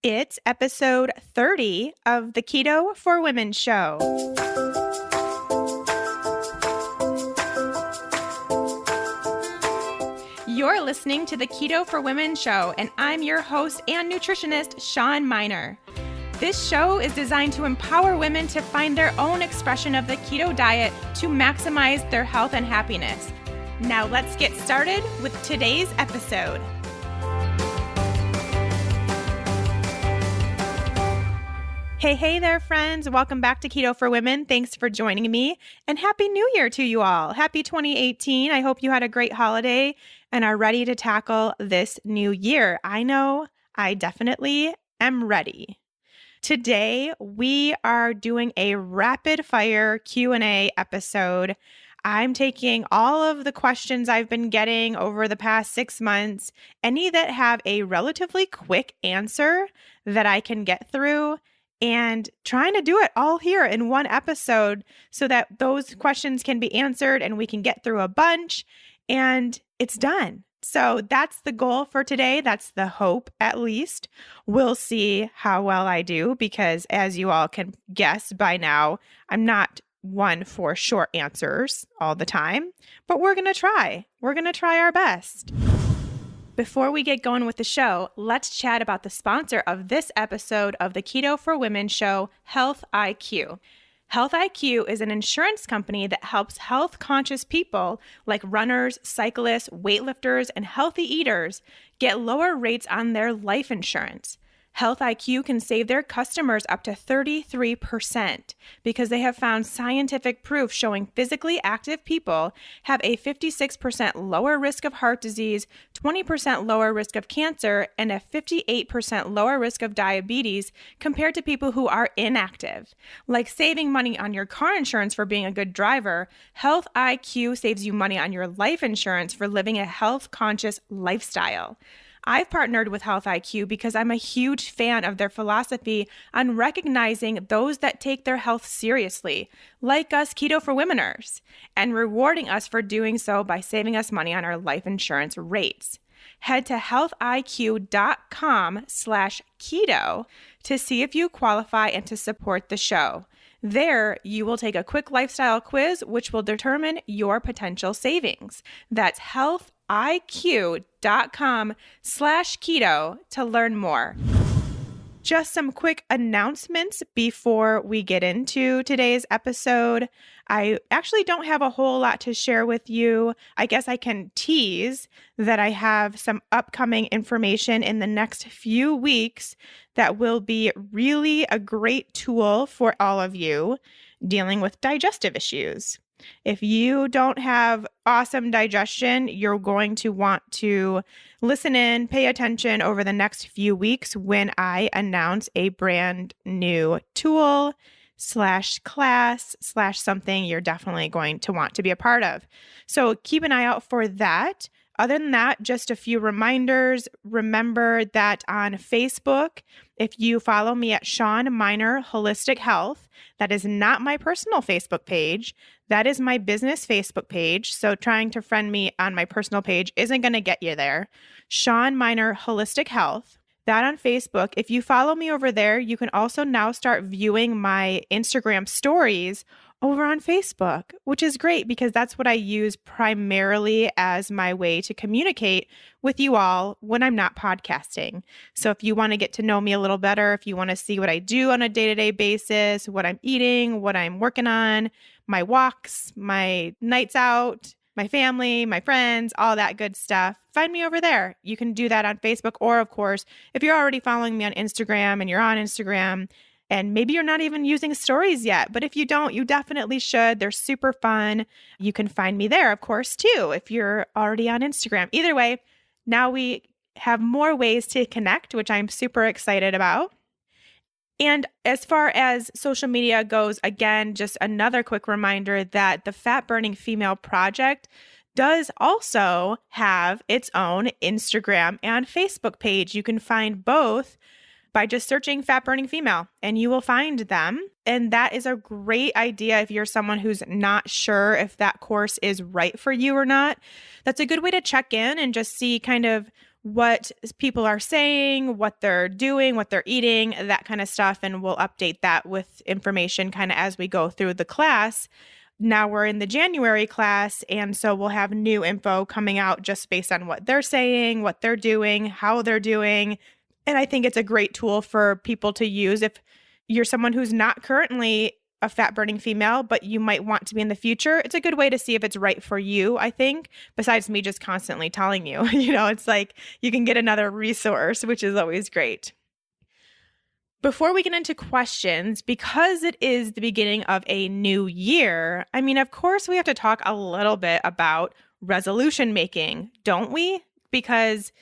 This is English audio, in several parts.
It's episode 30 of the Keto for Women show. You're listening to the Keto for Women show, and I'm your host and nutritionist, Shawn Miner. This show is designed to empower women to find their own expression of the keto diet to maximize their health and happiness. Now let's get started with today's episode. Hey there, friends. Welcome back to Keto for Women. Thanks for joining me, and Happy New Year to you all. Happy 2018. I hope you had a great holiday and are ready to tackle this new year. I know I definitely am ready. Today, we are doing a rapid fire Q&A episode. I'm taking all of the questions I've been getting over the past 6 months, any that have a relatively quick answer that I can get through, and trying to do it all here in one episode so that those questions can be answered and we can get through a bunch and it's done. So that's the goal for today. That's the hope, at least. We'll see how well I do because, as you all can guess by now, I'm not one for short answers all the time, but we're going to try. We're going to try our best. Before we get going with the show, let's chat about the sponsor of this episode of the Keto for Women show, Health IQ. Health IQ is an insurance company that helps health-conscious people like runners, cyclists, weightlifters, and healthy eaters get lower rates on their life insurance. Health IQ can save their customers up to 33% because they have found scientific proof showing physically active people have a 56% lower risk of heart disease, 20% lower risk of cancer, and a 58% lower risk of diabetes compared to people who are inactive. Like saving money on your car insurance for being a good driver, Health IQ saves you money on your life insurance for living a health-conscious lifestyle. I've partnered with Health IQ because I'm a huge fan of their philosophy on recognizing those that take their health seriously, like us Keto for Womeners, and rewarding us for doing so by saving us money on our life insurance rates. Head to healthiq.com/keto to see if you qualify and to support the show. There, you will take a quick lifestyle quiz, which will determine your potential savings. That's healthiq.com/keto to learn more. Just some quick announcements before we get into today's episode. I actually don't have a whole lot to share with you. I guess I can tease that I have some upcoming information in the next few weeks that will be really a great tool for all of you dealing with digestive issues. If you don't have awesome digestion, you're going to want to listen in, pay attention over the next few weeks when I announce a brand new tool /class /something you're definitely going to want to be a part of. So keep an eye out for that. Other than that, just a few reminders. Remember that on Facebook, if you follow me at Shawn Miner Holistic Health, that is not my personal Facebook page. That is my business Facebook page. So trying to friend me on my personal page isn't going to get you there. Shawn Miner Holistic Health. That on Facebook. If you follow me over there, you can also now start viewing my Instagram stories over on Facebook, which is great because that's what I use primarily as my way to communicate with you all when I'm not podcasting. So if you want to get to know me a little better, if you want to see what I do on a day-to-day basis, what I'm eating, what I'm working on, my walks, my nights out, my family, my friends, all that good stuff, find me over there. You can do that on Facebook, or of course, if you're already following me on Instagram and you're on Instagram, and maybe you're not even using stories yet, but if you don't, you definitely should. They're super fun. You can find me there, of course, too, if you're already on Instagram. Either way, now we have more ways to connect, which I'm super excited about. And as far as social media goes, again, just another quick reminder that the Fat Burning Female Project does also have its own Instagram and Facebook page. You can find both by just searching Fat Burning Female, and you will find them. And that is a great idea if you're someone who's not sure if that course is right for you or not. That's a good way to check in and just see kind of what people are saying, what they're doing, what they're eating, that kind of stuff. And we'll update that with information kind of as we go through the class. Now we're in the January class, and so we'll have new info coming out just based on what they're saying, what they're doing, how they're doing. And I think it's a great tool for people to use if you're someone who's not currently a fat burning female, but you might want to be in the future. It's a good way to see if it's right for you, I think, besides me just constantly telling you. It's like you can get another resource, which is always great. Before we get into questions, because it is the beginning of a new year, of course, we have to talk a little bit about resolution making, don't we? Because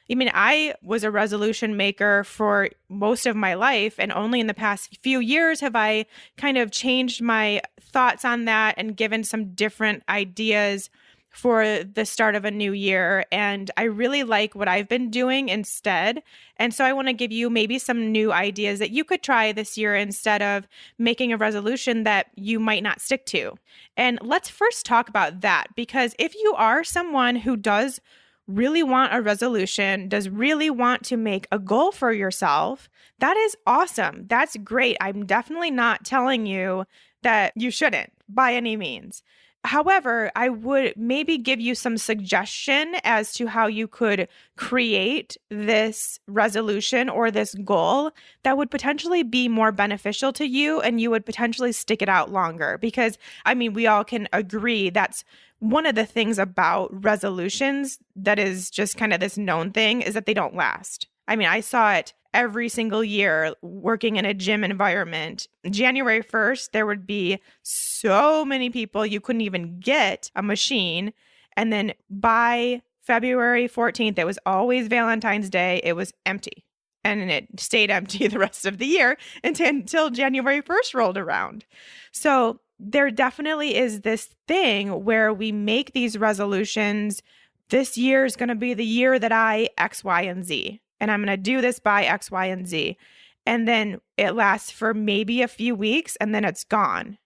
I was a resolution maker for most of my life, and only in the past few years have I kind of changed my thoughts on that and given some different ideas for the start of a new year. And I really like what I've been doing instead. And so I want to give you maybe some new ideas that you could try this year instead of making a resolution that you might not stick to. And let's first talk about that, because if you are someone who does really want a resolution, does really want to make a goal for yourself, that is awesome. That's great. I'm definitely not telling you that you shouldn't by any means. However, I would maybe give you some suggestion as to how you could create this resolution or this goal that would potentially be more beneficial to you, and you would potentially stick it out longer. Because, we all can agree that's one of the things about resolutions that is just kind of this known thing, is that they don't last. I saw it every single year working in a gym environment. January 1st, there would be so many people, you couldn't even get a machine. And then by February 14th, it was always Valentine's Day, it was empty. And it stayed empty the rest of the year until January 1st rolled around. So there definitely is this thing where we make these resolutions. This year is going to be the year that I X, Y, and Z. And I'm going to do this by X, Y, and Z. And then it lasts for maybe a few weeks and then it's gone.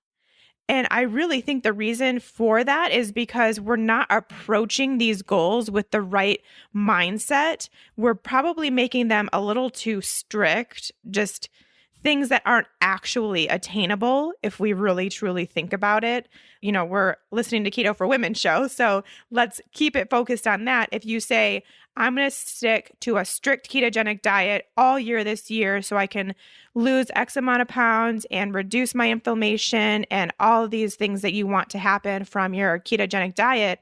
And I really think the reason for that is because we're not approaching these goals with the right mindset. We're probably making them a little too strict, just things that aren't actually attainable if we really truly think about it. We're listening to Keto for Women show, so let's keep it focused on that. If you say, I'm going to stick to a strict ketogenic diet all year this year so I can lose X amount of pounds and reduce my inflammation and all of these things that you want to happen from your ketogenic diet.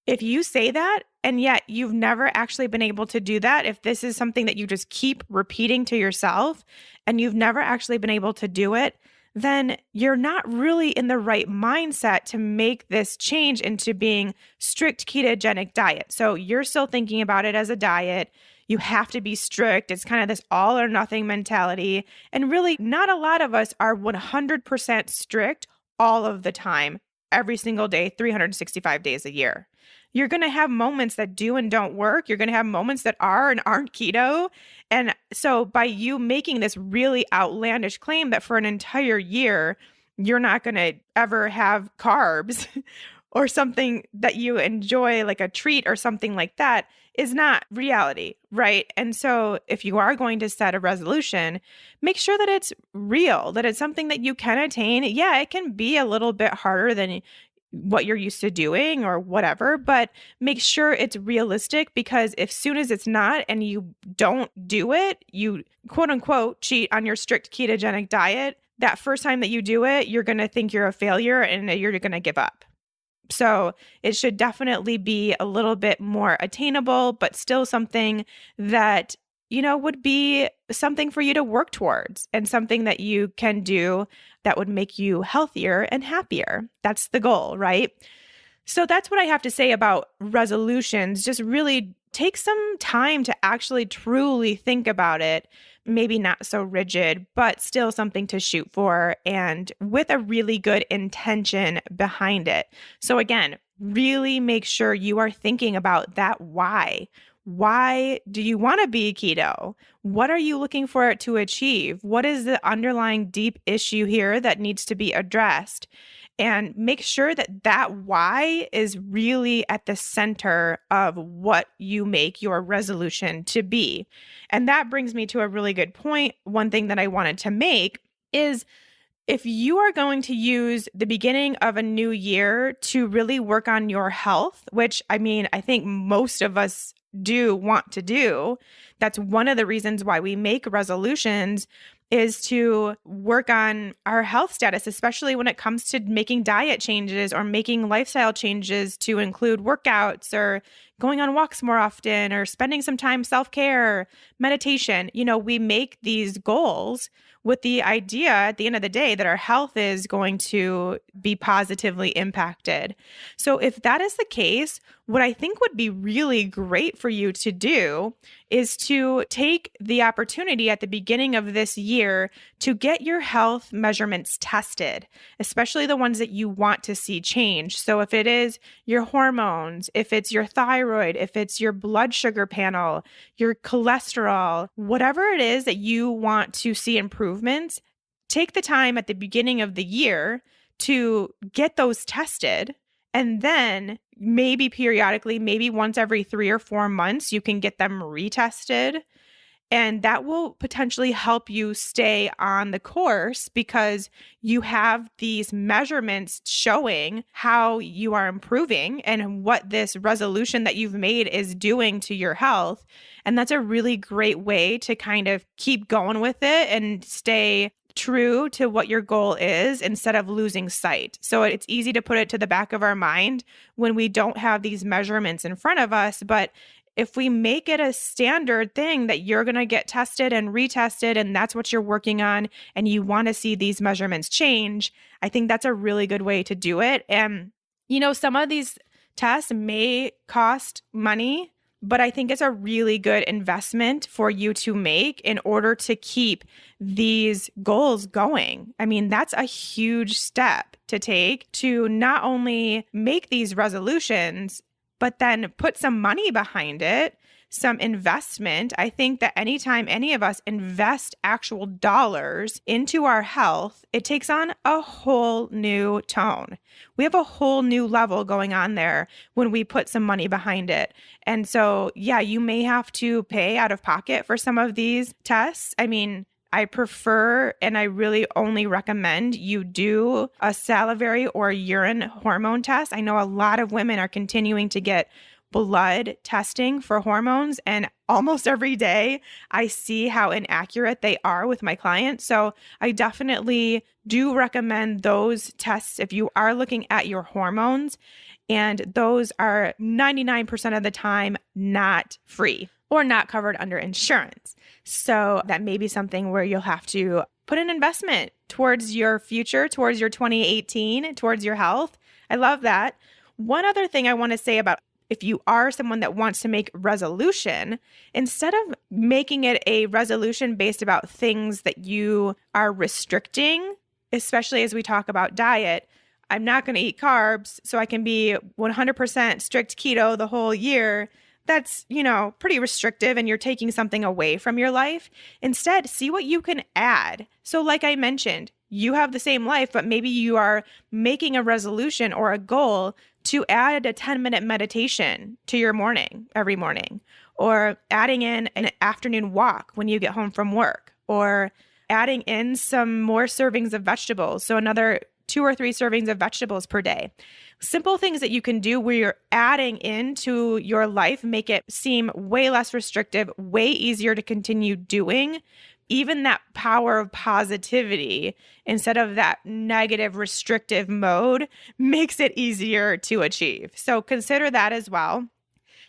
If you say that, and yet you've never actually been able to do that, if this is something that you just keep repeating to yourself and you've never actually been able to do it, then you're not really in the right mindset to make this change into being strict ketogenic diet. So you're still thinking about it as a diet. You have to be strict. It's kind of this all or nothing mentality. And really, not a lot of us are 100% strict all of the time, every single day, 365 days a year. You're going to have moments that do and don't work. You're going to have moments that are and aren't keto. And so by you making this really outlandish claim that for an entire year, you're not going to ever have carbs or something that you enjoy, like a treat or something like that, is not reality, right? And so if you are going to set a resolution, make sure that it's real, that it's something that you can attain. Yeah, it can be a little bit harder than what you're used to doing or whatever, but make sure it's realistic, because if soon as it's not and you don't do it, you quote unquote cheat on your strict ketogenic diet, that first time that you do it, you're going to think you're a failure and you're going to give up. So it should definitely be a little bit more attainable, but still something that, would be something for you to work towards and something that you can do that would make you healthier and happier. That's the goal, right? So that's what I have to say about resolutions. Just really take some time to actually truly think about it. Maybe not so rigid, but still something to shoot for and with a really good intention behind it. So again, really make sure you are thinking about that why. Why do you want to be keto? What are you looking for it to achieve? What is the underlying deep issue here that needs to be addressed? and make sure that that why is really at the center of what you make your resolution to be. And that brings me to a really good point. One thing that I wanted to make is if you are going to use the beginning of a new year to really work on your health, which I mean, I think most of us do want to do, that's one of the reasons why we make resolutions is to work on our health status, especially when it comes to making diet changes or making lifestyle changes to include workouts or going on walks more often or spending some time self-care, meditation. We make these goals with the idea at the end of the day that our health is going to be positively impacted. So if that is the case, what I think would be really great for you to do is to take the opportunity at the beginning of this year to get your health measurements tested, especially the ones that you want to see change. So if it is your hormones, if it's your thyroid, if it's your blood sugar panel, your cholesterol, whatever it is that you want to see improvements, take the time at the beginning of the year to get those tested. And then maybe periodically, maybe once every 3 or 4 months, you can get them retested. And that will potentially help you stay on the course because you have these measurements showing how you are improving and what this resolution that you've made is doing to your health. And that's a really great way to kind of keep going with it and stay true to what your goal is instead of losing sight. So it's easy to put it to the back of our mind when we don't have these measurements in front of us. But if we make it a standard thing that you're going to get tested and retested, and that's what you're working on, and you want to see these measurements change, I think that's a really good way to do it. And, some of these tests may cost money, but I think it's a really good investment for you to make in order to keep these goals going. I mean, that's a huge step to take to not only make these resolutions, but then put some money behind it, some investment. I think that anytime any of us invest actual dollars into our health, it takes on a whole new tone. We have a whole new level going on there when we put some money behind it. And so, yeah, you may have to pay out of pocket for some of these tests. I mean, I prefer and I really only recommend you do a salivary or urine hormone test. I know a lot of women are continuing to get blood testing for hormones, and almost every day I see how inaccurate they are with my clients. So I definitely do recommend those tests if you are looking at your hormones, and those are 99% of the time not free or not covered under insurance. So that may be something where you'll have to put an investment towards your future, towards your 2018, towards your health. I love that. One other thing I want to say about if you are someone that wants to make resolution, instead of making it a resolution based about things that you are restricting, especially as we talk about diet, I'm not going to eat carbs, so I can be 100% strict keto the whole year. That's, pretty restrictive and you're taking something away from your life. Instead, see what you can add. So like I mentioned, you have the same life, but maybe you are making a resolution or a goal to add a 10-minute meditation to your morning every morning, or adding in an afternoon walk when you get home from work, or adding in some more servings of vegetables. So another 2 or 3 servings of vegetables per day. Simple things that you can do where you're adding into your life, make it seem way less restrictive, way easier to continue doing. Even that power of positivity instead of that negative restrictive mode makes it easier to achieve. So consider that as well.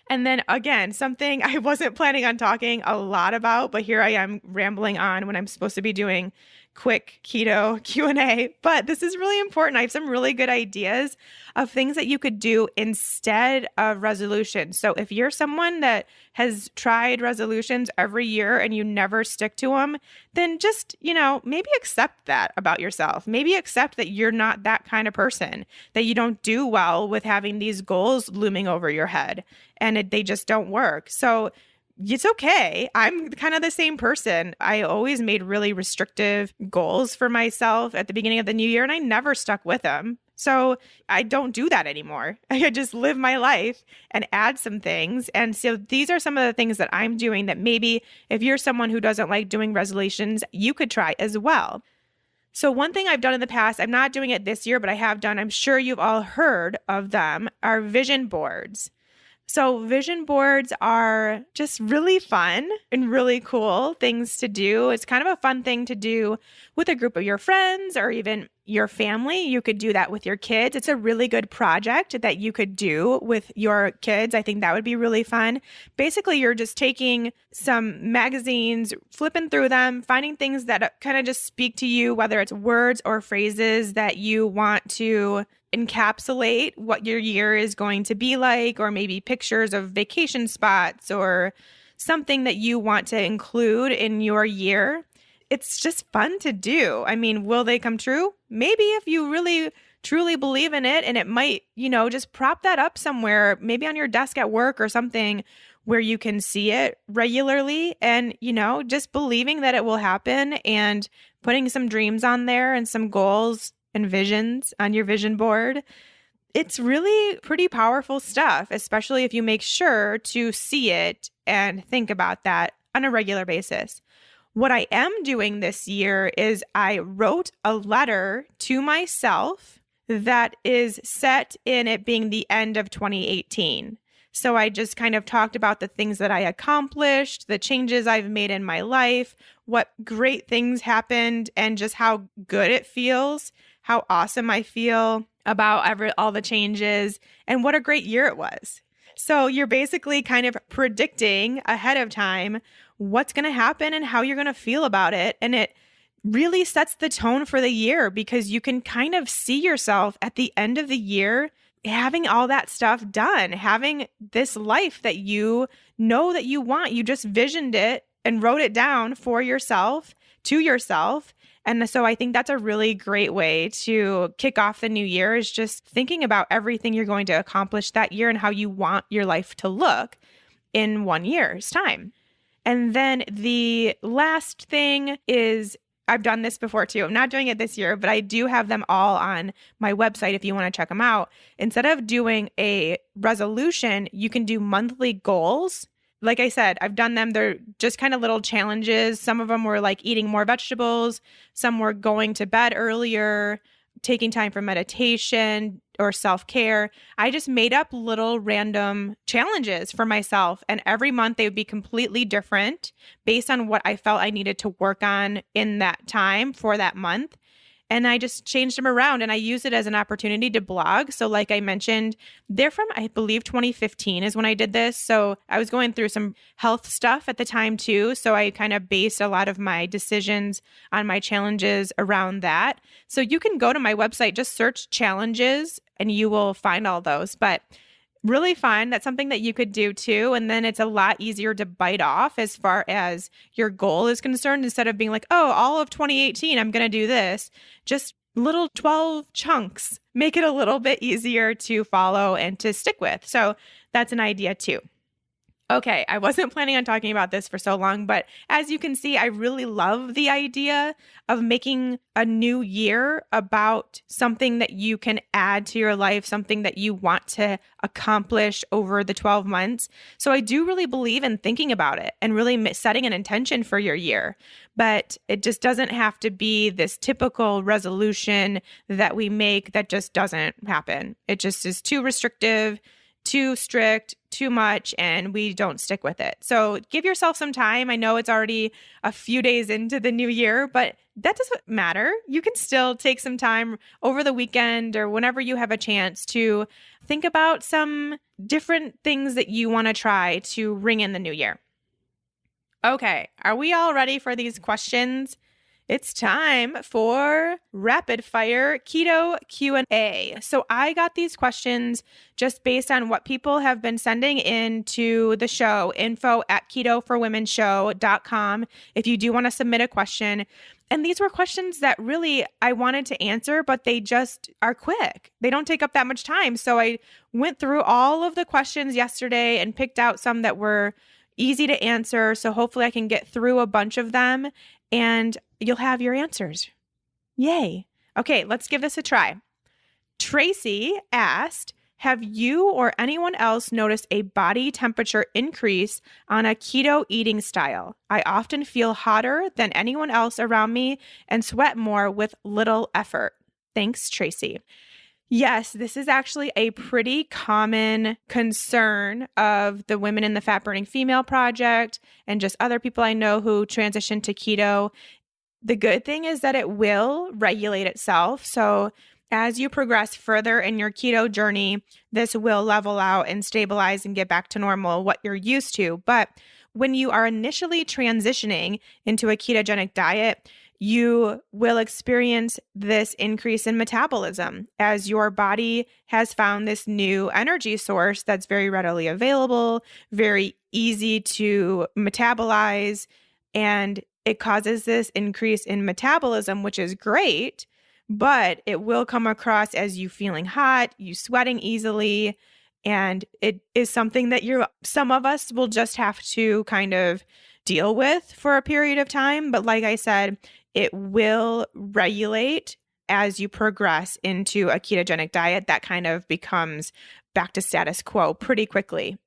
And then again, something I wasn't planning on talking a lot about, but here I am rambling on when I'm supposed to be doing quick keto Q&A, but this is really important. I have some really good ideas of things that you could do instead of resolutions. So if you're someone that has tried resolutions every year and you never stick to them, then just, maybe accept that about yourself. Maybe accept that you're not that kind of person, that you don't do well with having these goals looming over your head and they just don't work. So it's okay. I'm kind of the same person. I always made really restrictive goals for myself at the beginning of the new year, and I never stuck with them. So I don't do that anymore. I just live my life and add some things. And so these are some of the things that I'm doing that maybe if you're someone who doesn't like doing resolutions, you could try as well. So one thing I've done in the past, I'm not doing it this year, but I have done, I'm sure you've all heard of them, are vision boards. So vision boards are just really fun and really cool things to do. It's kind of a fun thing to do with a group of your friends or even your family. You could do that with your kids. It's a really good project that you could do with your kids. I think that would be really fun. Basically, you're just taking some magazines, flipping through them, finding things that kind of just speak to you, whether it's words or phrases that you want to encapsulate what your year is going to be like, or maybe pictures of vacation spots or something that you want to include in your year. It's just fun to do. I mean, will they come true? Maybe if you really truly believe in it, and it might, just prop that up somewhere, maybe on your desk at work or something where you can see it regularly and, just believing that it will happen and putting some dreams on there and some goals and visions on your vision board. It's really pretty powerful stuff, especially if you make sure to see it and think about that on a regular basis. What I am doing this year is I wrote a letter to myself that is set in it being the end of 2018. So I just kind of talked about the things that I accomplished, the changes I've made in my life, what great things happened, and just how good it feels, how awesome I feel about all the changes, and what a great year it was. So you're basically kind of predicting ahead of time what's going to happen and how you're going to feel about it. And it really sets the tone for the year because you can kind of see yourself at the end of the year having all that stuff done, having this life that you know that you want. You just visioned it and wrote it down for yourself, to yourself. And so I think that's a really great way to kick off the new year, is just thinking about everything you're going to accomplish that year and how you want your life to look in 1 year's time. And then the last thing is, I've done this before too. I'm not doing it this year, but I do have them all on my website if you want to check them out. Instead of doing a resolution, you can do monthly goals. Like I said, I've done them. They're just kind of little challenges. Some of them were like eating more vegetables. Some were going to bed earlier, taking time for meditation or self-care. I just made up little random challenges for myself. And every month they would be completely different based on what I felt I needed to work on in that time for that month. And I just changed them around and I used it as an opportunity to blog. So like I mentioned, they're from, I believe 2015 is when I did this. So I was going through some health stuff at the time too. So I kind of based a lot of my decisions on my challenges around that. So you can go to my website, just search challenges and you will find all those. But really fun. That's something that you could do too. And then it's a lot easier to bite off as far as your goal is concerned, instead of being like, oh, all of 2018, I'm going to do this. Just little 12 chunks make it a little bit easier to follow and to stick with. So that's an idea too. Okay, I wasn't planning on talking about this for so long, but as you can see, I really love the idea of making a new year about something that you can add to your life, something that you want to accomplish over the 12 months. So I do really believe in thinking about it and really setting an intention for your year. But it just doesn't have to be this typical resolution that we make that just doesn't happen. It just is too restrictive, too strict, too much, and we don't stick with it. So give yourself some time. I know it's already a few days into the new year, but that doesn't matter. You can still take some time over the weekend or whenever you have a chance to think about some different things that you want to try to ring in the new year. Okay, are we all ready for these questions? It's time for rapid fire keto Q&A. So I got these questions just based on what people have been sending in to the show, info@ketoforwomenshow.com, if you do want to submit a question. And these were questions that really I wanted to answer, but they just are quick. They don't take up that much time. So I went through all of the questions yesterday and picked out some that were easy to answer. So hopefully I can get through a bunch of them and you'll have your answers. Yay. Okay, let's give this a try. Tracy asked, have you or anyone else noticed a body temperature increase on a keto eating style? I often feel hotter than anyone else around me and sweat more with little effort. Thanks, Tracy. Yes, this is actually a pretty common concern of the Women in the Fat Burning Female Project and just other people I know who transition to keto. The good thing is that it will regulate itself. So as you progress further in your keto journey, this will level out and stabilize and get back to normal, what you're used to. But when you are initially transitioning into a ketogenic diet, you will experience this increase in metabolism as your body has found this new energy source that's very readily available, very easy to metabolize, and it causes this increase in metabolism, which is great, but it will come across as you feeling hot, you sweating easily, and it is something that some of us will just have to kind of deal with for a period of time. But like I said, it will regulate as you progress into a ketogenic diet. That kind of becomes back to status quo pretty quickly.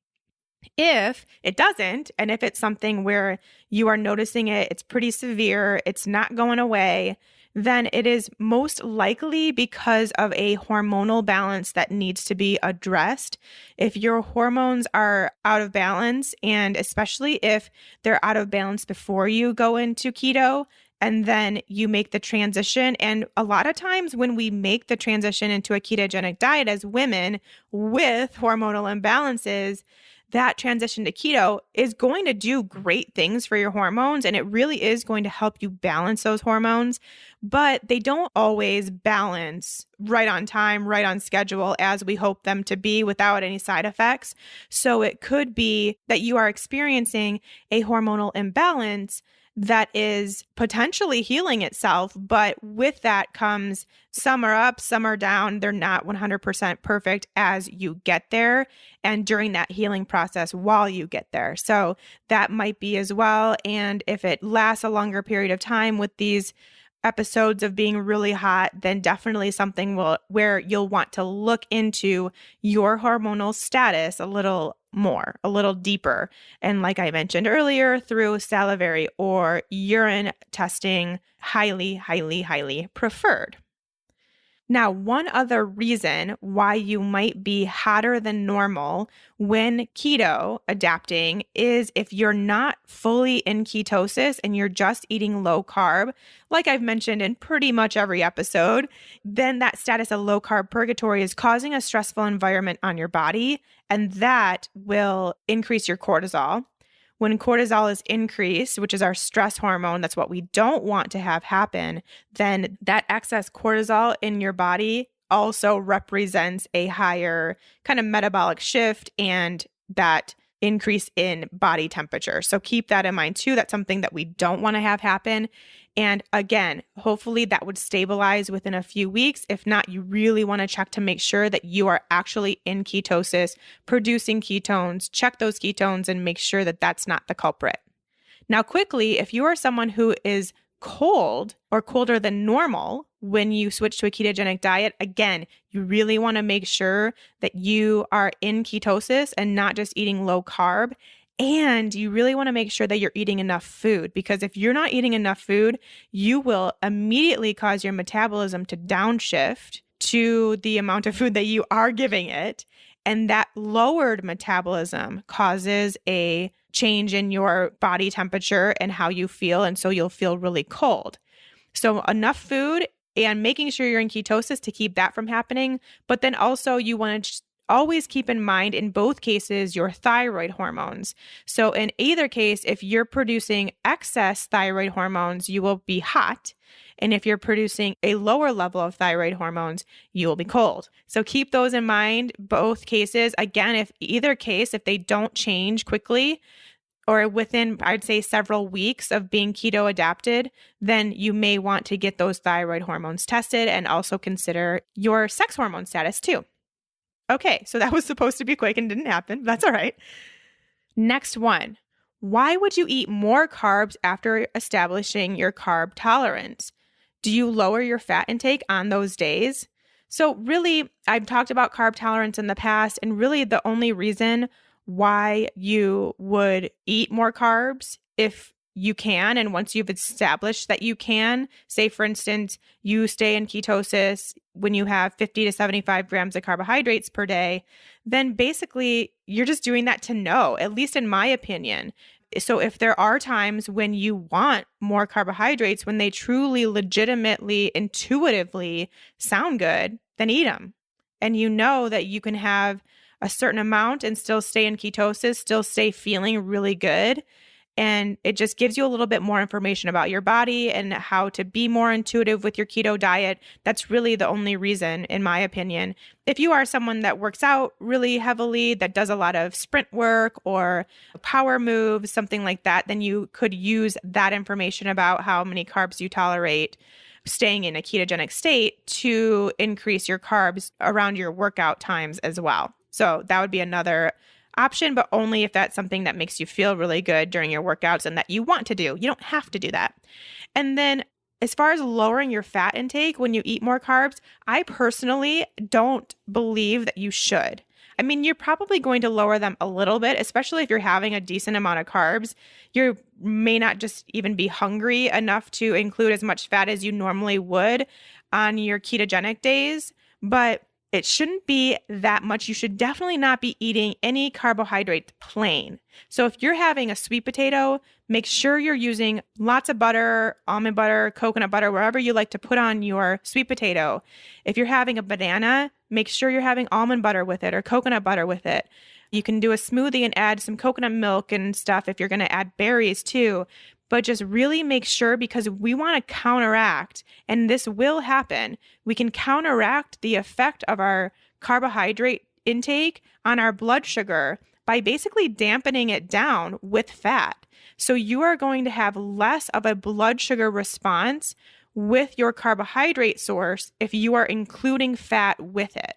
If it doesn't, and if it's something where you are noticing it, it's pretty severe, it's not going away, then it is most likely because of a hormonal balance that needs to be addressed. If your hormones are out of balance, and especially if they're out of balance before you go into keto, and then you make the transition. And a lot of times when we make the transition into a ketogenic diet as women with hormonal imbalances, that transition to keto is going to do great things for your hormones, and it really is going to help you balance those hormones, but they don't always balance right on time, right on schedule as we hope them to be without any side effects. So it could be that you are experiencing a hormonal imbalance that is potentially healing itself, but with that comes some are up, some are down. They're not 100% perfect as you get there and during that healing process while you get there. So that might be as well. And if it lasts a longer period of time with these episodes of being really hot, then definitely something where you'll want to look into your hormonal status a little more, a little deeper. And like I mentioned earlier, through salivary or urine testing, highly, highly, highly preferred. Now, one other reason why you might be hotter than normal when keto adapting is if you're not fully in ketosis and you're just eating low carb, like I've mentioned in pretty much every episode, then that status of low carb purgatory is causing a stressful environment on your body, and that will increase your cortisol. When cortisol is increased, which is our stress hormone, that's what we don't want to have happen, then that excess cortisol in your body also represents a higher kind of metabolic shift and that increase in body temperature. So keep that in mind too. That's something that we don't want to have happen. And again, hopefully that would stabilize within a few weeks. If not, you really want to check to make sure that you are actually in ketosis, producing ketones, check those ketones and make sure that that's not the culprit. Now, quickly, if you are someone who is cold or colder than normal when you switch to a ketogenic diet, again, you really want to make sure that you are in ketosis and not just eating low carb. And you really want to make sure that you're eating enough food, because if you're not eating enough food, you will immediately cause your metabolism to downshift to the amount of food that you are giving it. And that lowered metabolism causes a change in your body temperature and how you feel. And so you'll feel really cold. So enough food and making sure you're in ketosis to keep that from happening. But then also you want to always keep in mind in both cases your thyroid hormones. So in either case, if you're producing excess thyroid hormones, you will be hot. And if you're producing a lower level of thyroid hormones, you will be cold. So keep those in mind, both cases. Again, if they don't change quickly or within, I'd say, several weeks of being keto adapted, then you may want to get those thyroid hormones tested and also consider your sex hormone status too. Okay, so that was supposed to be quick and didn't happen. That's all right. Next one. Why would you eat more carbs after establishing your carb tolerance? Do you lower your fat intake on those days? So really, I've talked about carb tolerance in the past, and really the only reason why you would eat more carbs if you can, and once you've established that you can, say for instance, you stay in ketosis when you have 50 to 75 grams of carbohydrates per day, then basically you're just doing that to know, at least in my opinion. So if there are times when you want more carbohydrates, when they truly, legitimately, intuitively sound good, then eat them. And you know that you can have a certain amount and still stay in ketosis, still stay feeling really good. And it just gives you a little bit more information about your body and how to be more intuitive with your keto diet. That's really the only reason, in my opinion. If you are someone that works out really heavily, that does a lot of sprint work or power moves, something like that, then you could use that information about how many carbs you tolerate staying in a ketogenic state to increase your carbs around your workout times as well. So that would be another option, but only if that's something that makes you feel really good during your workouts and that you want to do. You don't have to do that. And then as far as lowering your fat intake when you eat more carbs, I personally don't believe that you should. I mean, you're probably going to lower them a little bit, especially if you're having a decent amount of carbs. You may not just even be hungry enough to include as much fat as you normally would on your ketogenic days, but it shouldn't be that much. You should definitely not be eating any carbohydrate plain. So if you're having a sweet potato, make sure you're using lots of butter, almond butter, coconut butter, wherever you like to put on your sweet potato. If you're having a banana, make sure you're having almond butter with it or coconut butter with it. You can do a smoothie and add some coconut milk and stuff if you're going to add berries too. But just really make sure, because we want to counteract, and this will happen, we can counteract the effect of our carbohydrate intake on our blood sugar by basically dampening it down with fat. So you are going to have less of a blood sugar response with your carbohydrate source if you are including fat with it.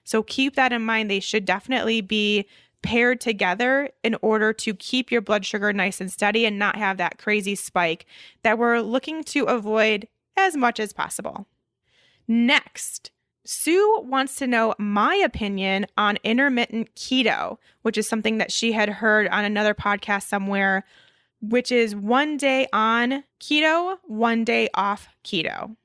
So keep that in mind. They should definitely be paired together in order to keep your blood sugar nice and steady and not have that crazy spike that we're looking to avoid as much as possible. Next, Sue wants to know my opinion on intermittent keto, which is something that she had heard on another podcast somewhere, which is 1 day on keto, 1 day off keto.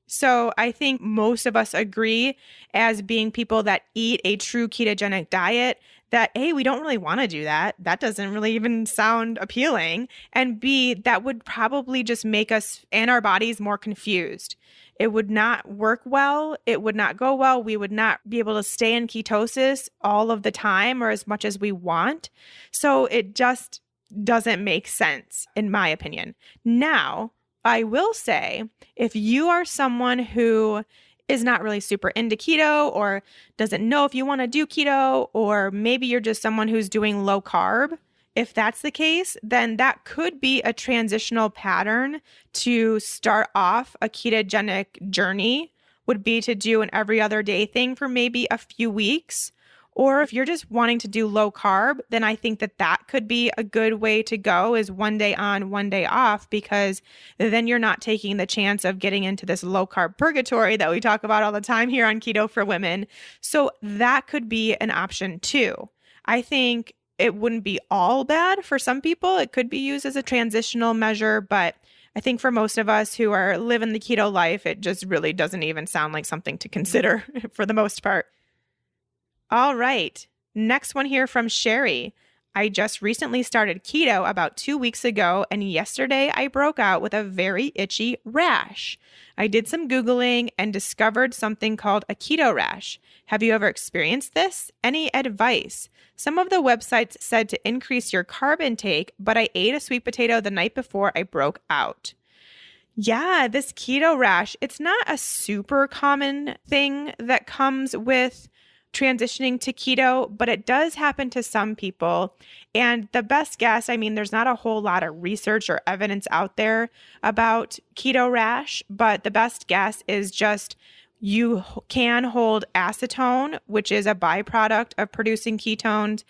So I think most of us agree, as being people that eat a true ketogenic diet, that A, we don't really want to do that. That doesn't really even sound appealing. And B, that would probably just make us and our bodies more confused. It would not work well. It would not go well. We would not be able to stay in ketosis all of the time or as much as we want. So it just doesn't make sense, in my opinion. Now, I will say, if you are someone who is not really super into keto or doesn't know if you want to do keto, or maybe you're just someone who's doing low carb, if that's the case, then that could be a transitional pattern to start off a ketogenic journey, would be to do an every other day thing for maybe a few weeks. Or if you're just wanting to do low carb, then I think that that could be a good way to go, is 1 day on, 1 day off, because then you're not taking the chance of getting into this low carb purgatory that we talk about all the time here on Keto for Women. So that could be an option too. I think it wouldn't be all bad for some people. It could be used as a transitional measure, but I think for most of us who are living the keto life, it just really doesn't even sound like something to consider for the most part. All right. Next one here from Sherry. I just recently started keto about 2 weeks ago, and yesterday I broke out with a very itchy rash. I did some Googling and discovered something called a keto rash. Have you ever experienced this? Any advice? Some of the websites said to increase your carb intake, but I ate a sweet potato the night before I broke out. Yeah, this keto rash, it's not a super common thing that comes with transitioning to keto, but it does happen to some people. And the best guess, I mean, there's not a whole lot of research or evidence out there about keto rash, but the best guess is just you can hold acetone, which is a byproduct of producing ketones,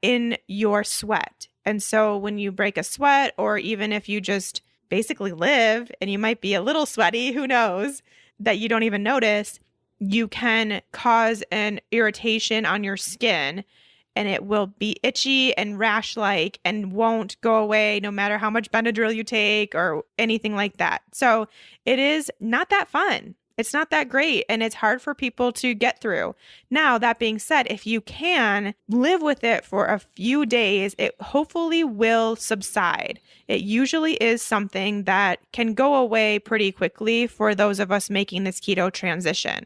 in your sweat. And so when you break a sweat, or even if you just basically live and you might be a little sweaty, who knows, that you don't even notice, you can cause an irritation on your skin, and it will be itchy and rash-like and won't go away no matter how much Benadryl you take or anything like that. So it is not that fun. It's not that great, and it's hard for people to get through. Now, that being said, if you can live with it for a few days, it hopefully will subside. It usually is something that can go away pretty quickly for those of us making this keto transition.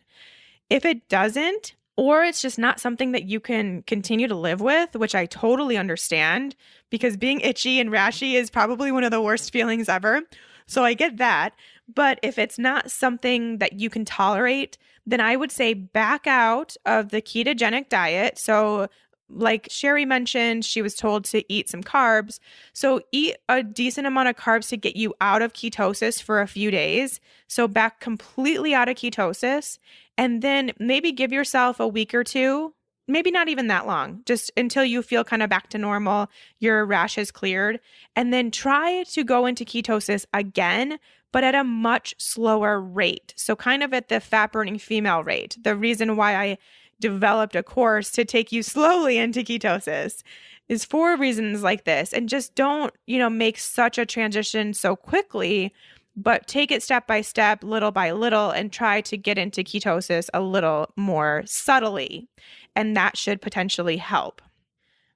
If it doesn't, or it's just not something that you can continue to live with, which I totally understand, because being itchy and rashy is probably one of the worst feelings ever. So I get that. But if it's not something that you can tolerate, then I would say back out of the ketogenic diet. So like Sherry mentioned, she was told to eat some carbs. So eat a decent amount of carbs to get you out of ketosis for a few days. So back completely out of ketosis. And then maybe give yourself a week or two, maybe not even that long, just until you feel kind of back to normal, your rash has cleared. And then try to go into ketosis again, but at a much slower rate. So kind of at the fat burning female rate. The reason why I developed a course to take you slowly into ketosis is for reasons like this. And just don't, make such a transition so quickly, but take it step by step, little by little, and try to get into ketosis a little more subtly. And that should potentially help.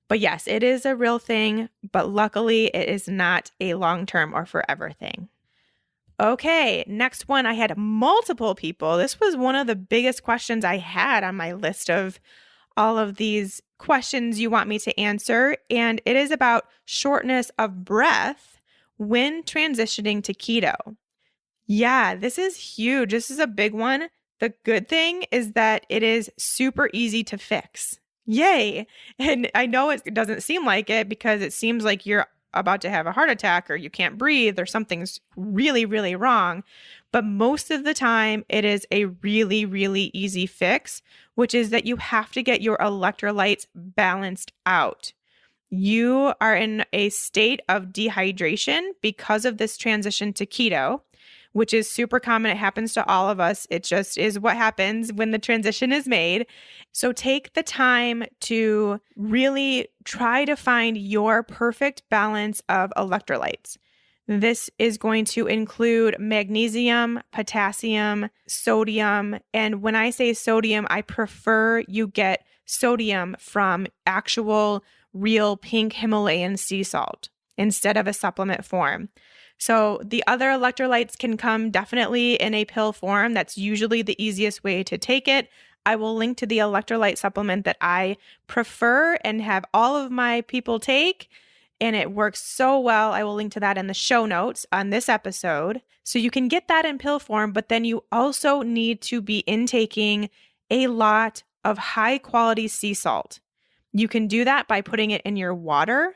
But yes, it is a real thing, but luckily it is not a long-term or forever thing. Okay, next one. I had multiple people. This was one of the biggest questions I had on my list of all of these questions you want me to answer. And it is about shortness of breath when transitioning to keto. Yeah, this is huge. This is a big one. The good thing is that it is super easy to fix. Yay. And I know it doesn't seem like it because it seems like you're about to have a heart attack or you can't breathe or something's really, really wrong. But most of the time, it is a really, really easy fix, which is that you have to get your electrolytes balanced out. You are in a state of dehydration because of this transition to keto, which is super common. It happens to all of us. It just is what happens when the transition is made. So take the time to really try to find your perfect balance of electrolytes. This is going to include magnesium, potassium, sodium. And when I say sodium, I prefer you get sodium from actual real pink Himalayan sea salt instead of a supplement form. So the other electrolytes can come definitely in a pill form. That's usually the easiest way to take it. I will link to the electrolyte supplement that I prefer and have all of my people take, and it works so well. I will link to that in the show notes on this episode. So you can get that in pill form, but then you also need to be intaking a lot of high quality sea salt. You can do that by putting it in your water,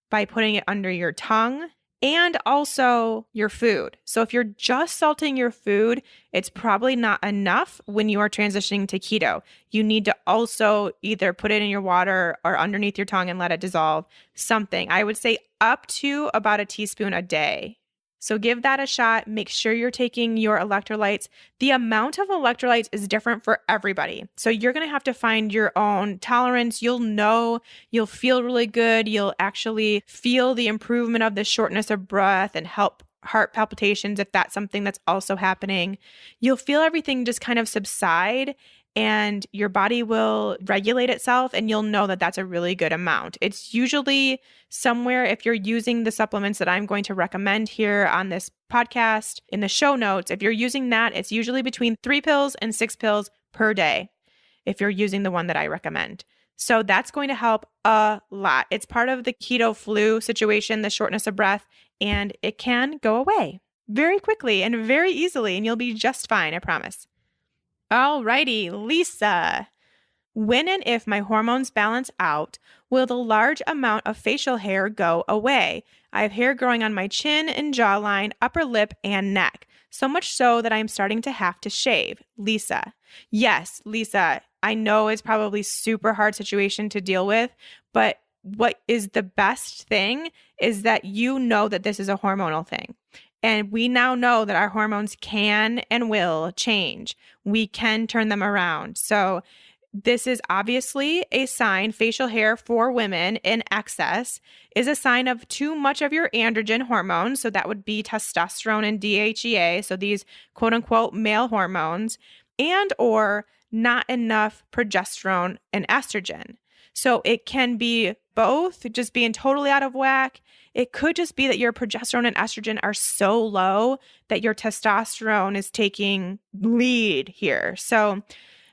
by putting it under your tongue, and also your food. So if you're just salting your food, it's probably not enough when you are transitioning to keto. You need to also either put it in your water or underneath your tongue and let it dissolve, something. I would say up to about a teaspoon a day. So give that a shot. Make sure you're taking your electrolytes. The amount of electrolytes is different for everybody. So you're going to have to find your own tolerance. You'll know, you'll feel really good. You'll actually feel the improvement of the shortness of breath and help heart palpitations if that's something that's also happening. You'll feel everything just kind of subside and your body will regulate itself and you'll know that that's a really good amount. It's usually somewhere, if you're using the supplements that I'm going to recommend here on this podcast in the show notes, if you're using that, it's usually between 3 pills and 6 pills per day if you're using the one that I recommend. So that's going to help a lot. It's part of the keto flu situation, the shortness of breath, and it can go away very quickly and very easily, and you'll be just fine, I promise. Alrighty, Lisa. When and if my hormones balance out, will the large amount of facial hair go away? I have hair growing on my chin and jawline, upper lip, and neck. So much so that I'm starting to have to shave. Lisa. Yes, Lisa, I know it's probably super hard situation to deal with, but what is the best thing is that you know that this is a hormonal thing. And we now know that our hormones can and will change. We can turn them around. So this is obviously a sign. Facial hair for women in excess is a sign of too much of your androgen hormones. So that would be testosterone and DHEA. So these quote unquote male hormones, and or not enough progesterone and estrogen. So it can be both, just being totally out of whack. It could just be that your progesterone and estrogen are so low that your testosterone is taking lead here. So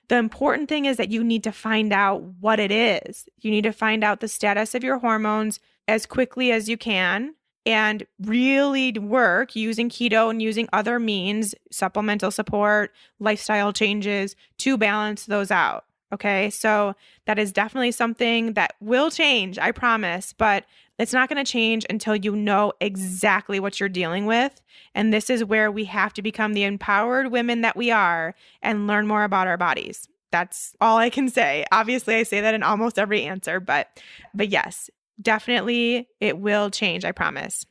the important thing is that you need to find out what it is. You need to find out the status of your hormones as quickly as you can and really work using keto and using other means, supplemental support, lifestyle changes to balance those out. Okay, so that is definitely something that will change, I promise, but it's not going to change until you know exactly what you're dealing with. And this is where we have to become the empowered women that we are and learn more about our bodies. That's all I can say. Obviously, I say that in almost every answer, but yes, definitely it will change, I promise.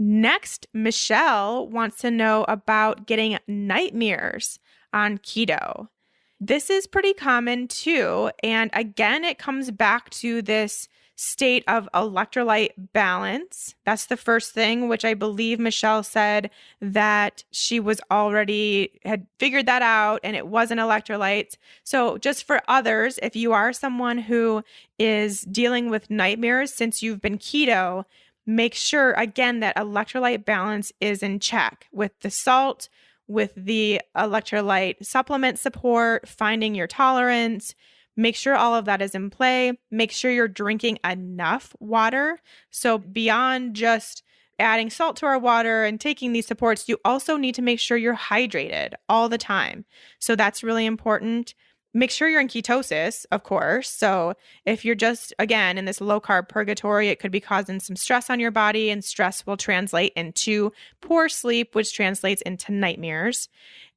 Next, Michelle wants to know about getting nightmares on keto. This is pretty common too. And again, it comes back to this state of electrolyte balance. That's the first thing, which I believe Michelle said that she had figured that out and it wasn't electrolytes. So just for others, if you are someone who is dealing with nightmares since you've been keto, make sure again that electrolyte balance is in check with the salt, with the electrolyte supplement support, finding your tolerance. Make sure all of that is in play. Make sure you're drinking enough water. So beyond just adding salt to our water and taking these supports, you also need to make sure you're hydrated all the time. So that's really important. Make sure you're in ketosis, of course. So if you're just, again, in this low carb purgatory, it could be causing some stress on your body, and stress will translate into poor sleep, which translates into nightmares.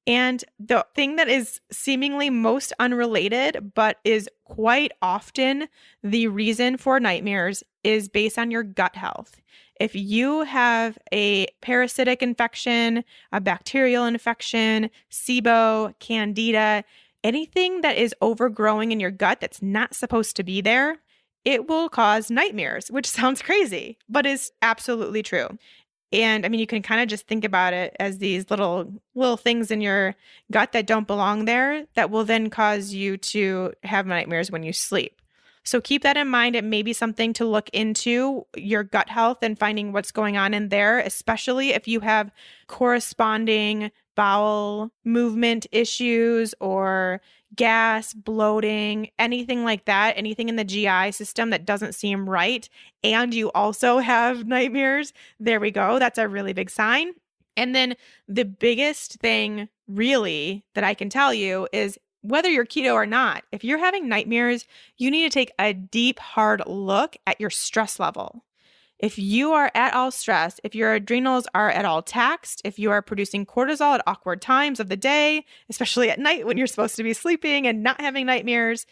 And the thing that is seemingly most unrelated, but is quite often the reason for nightmares, is based on your gut health. If you have a parasitic infection, a bacterial infection, SIBO, candida, anything that is overgrowing in your gut that's not supposed to be there, it will cause nightmares, which sounds crazy, but is absolutely true. And I mean, you can kind of just think about it as these little things in your gut that don't belong there that will then cause you to have nightmares when you sleep. So keep that in mind. It may be something to look into your gut health and finding what's going on in there, especially if you have corresponding bowel movement issues or gas, bloating, anything like that, anything in the GI system that doesn't seem right, and you also have nightmares. There we go. That's a really big sign. And then the biggest thing really that I can tell you is whether you're keto or not, if you're having nightmares, you need to take a deep, hard look at your stress level. If you are at all stressed, if your adrenals are at all taxed, if you are producing cortisol at awkward times of the day, especially at night when you're supposed to be sleeping and not having nightmares,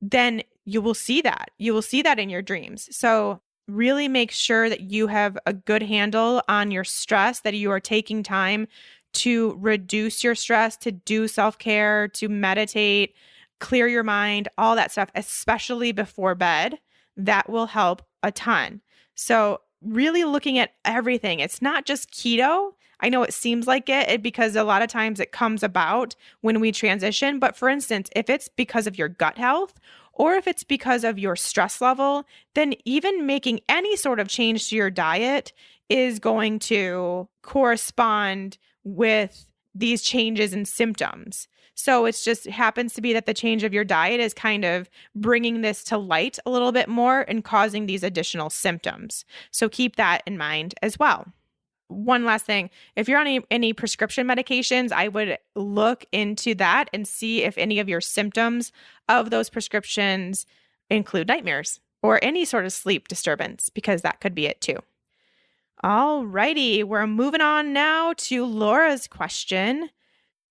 then you will see that. You will see that in your dreams. So really make sure that you have a good handle on your stress, that you are taking time to reduce your stress, to do self-care, to meditate, clear your mind, all that stuff, especially before bed. That will help a ton. So really looking at everything. It's not just keto. I know it seems like it because a lot of times it comes about when we transition. But for instance, if it's because of your gut health or if it's because of your stress level, then even making any sort of change to your diet is going to correspond with these changes in symptoms. So it just happens to be that the change of your diet is kind of bringing this to light a little bit more and causing these additional symptoms. So keep that in mind as well. One last thing, if you're on any prescription medications, I would look into that and see if any of your symptoms of those prescriptions include nightmares or any sort of sleep disturbance, because that could be it too. All righty, we're moving on now to Laura's question.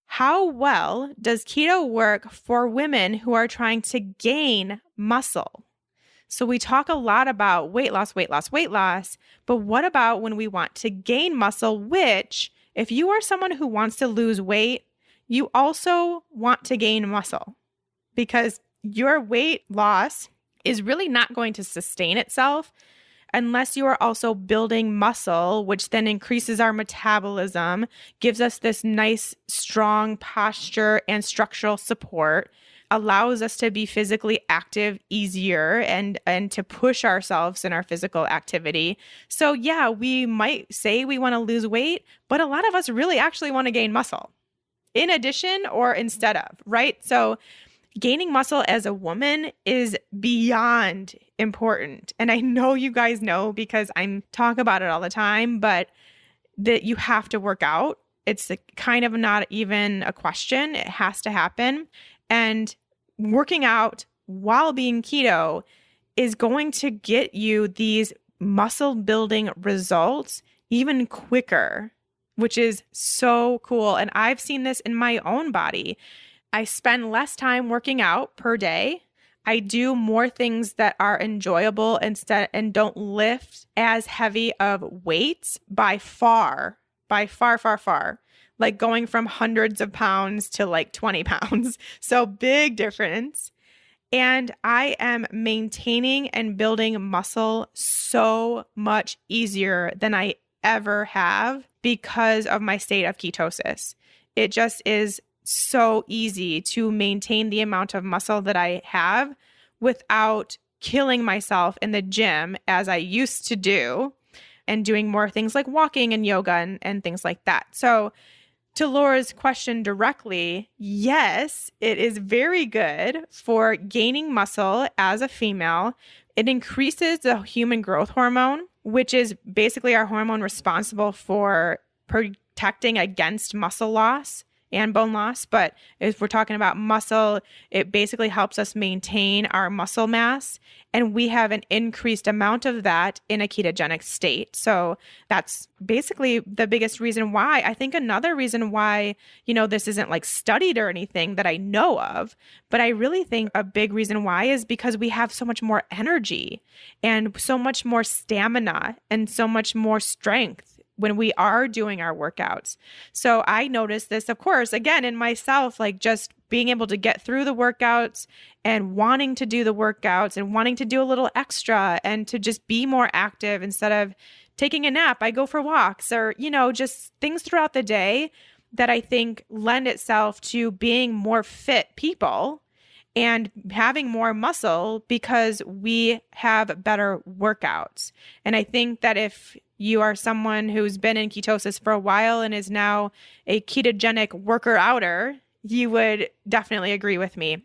How well does keto work for women who are trying to gain muscle? So we talk a lot about weight loss, weight loss, weight loss, but what about when we want to gain muscle, which if you are someone who wants to lose weight, you also want to gain muscle because your weight loss is really not going to sustain itself unless you are also building muscle, which then increases our metabolism, gives us this nice, strong posture and structural support, allows us to be physically active easier and to push ourselves in our physical activity. So yeah, we might say we want to lose weight, but a lot of us really actually want to gain muscle in addition or instead of, right? So gaining muscle as a woman is beyond important. And I know you guys know because I'm talk about it all the time, but that you have to work out. It's kind of not even a question. It has to happen. And working out while being keto is going to get you these muscle building results even quicker, which is so cool. And I've seen this in my own body. I spend less time working out per day. I do more things that are enjoyable instead and don't lift as heavy of weights by far, far. Like going from hundreds of pounds to like 20 pounds. So big difference. And I am maintaining and building muscle so much easier than I ever have because of my state of ketosis. It just is so easy to maintain the amount of muscle that I have without killing myself in the gym as I used to do and doing more things like walking and yoga and things like that. So to Laura's question directly, yes, it is very good for gaining muscle as a female. It increases the human growth hormone, which is basically our hormone responsible for protecting against muscle loss and bone loss. But if we're talking about muscle, it basically helps us maintain our muscle mass. And we have an increased amount of that in a ketogenic state. So that's basically the biggest reason why. I think another reason why, this isn't like studied or anything that I know of, but I really think a big reason why is because we have so much more energy and so much more stamina and so much more strength when we are doing our workouts. So I noticed this, of course, again, in myself, like just being able to get through the workouts and wanting to do the workouts and wanting to do a little extra and to just be more active instead of taking a nap. I go for walks or, just things throughout the day that I think lend itself to being more fit people and having more muscle because we have better workouts. And I think that if you are someone who's been in ketosis for a while and is now a ketogenic worker-outer, you would definitely agree with me.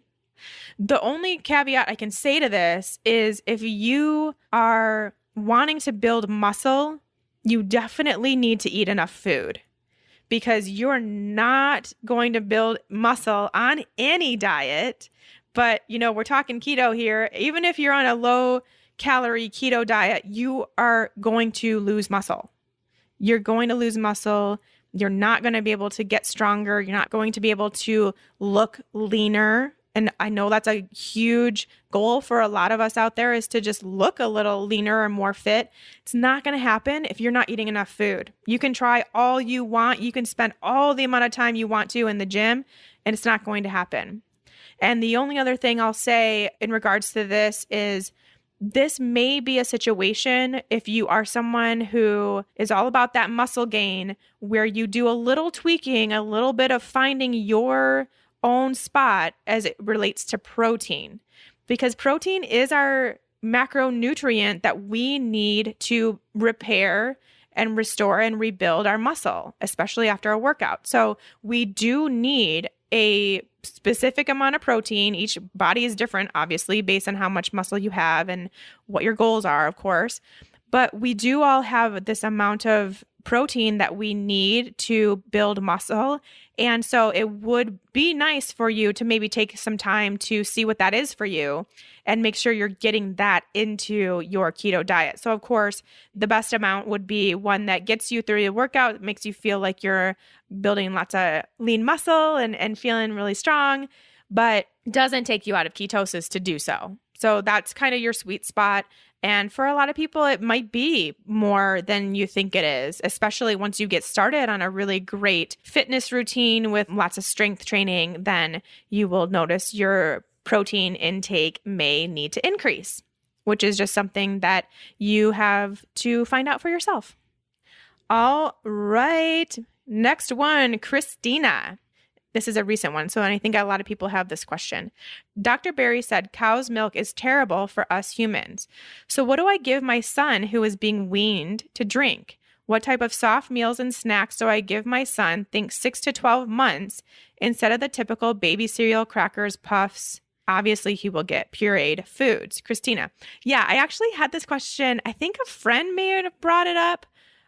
The only caveat I can say to this is if you are wanting to build muscle, you definitely need to eat enough food because you're not going to build muscle on any diet. But, we're talking keto here. Even if you're on a low calorie keto diet, you are going to lose muscle. You're going to lose muscle. You're not going to be able to get stronger. You're not going to be able to look leaner. And I know that's a huge goal for a lot of us out there is to just look a little leaner and more fit. It's not going to happen if you're not eating enough food. You can try all you want. You can spend all the amount of time you want to in the gym, and it's not going to happen. And the only other thing I'll say in regards to this is this may be a situation if you are someone who is all about that muscle gain where you do a little tweaking, a little bit of finding your own spot as it relates to protein, because protein is our macronutrient that we need to repair and restore and rebuild our muscle, especially after a workout. So we do need a specific amount of protein. Each body is different, obviously, based on how much muscle you have and what your goals are, of course. But we do all have this amount of protein that we need to build muscle. And so it would be nice for you to maybe take some time to see what that is for you and make sure you're getting that into your keto diet. So of course, the best amount would be one that gets you through your workout, makes you feel like you're building lots of lean muscle and feeling really strong, but doesn't take you out of ketosis to do so. So that's kind of your sweet spot. And for a lot of people, it might be more than you think it is, especially once you get started on a really great fitness routine with lots of strength training, then you will notice your protein intake may need to increase, which is just something that you have to find out for yourself. All right. Next one, Christina. This is a recent one, so I think a lot of people have this question. Dr. Berry said cow's milk is terrible for us humans. So what do I give my son who is being weaned to drink? What type of soft meals and snacks do I give my son, think 6 to 12 months, instead of the typical baby cereal, crackers, puffs? Obviously, he will get pureed foods. Christina. Yeah, I actually had this question. I think a friend may have brought it up.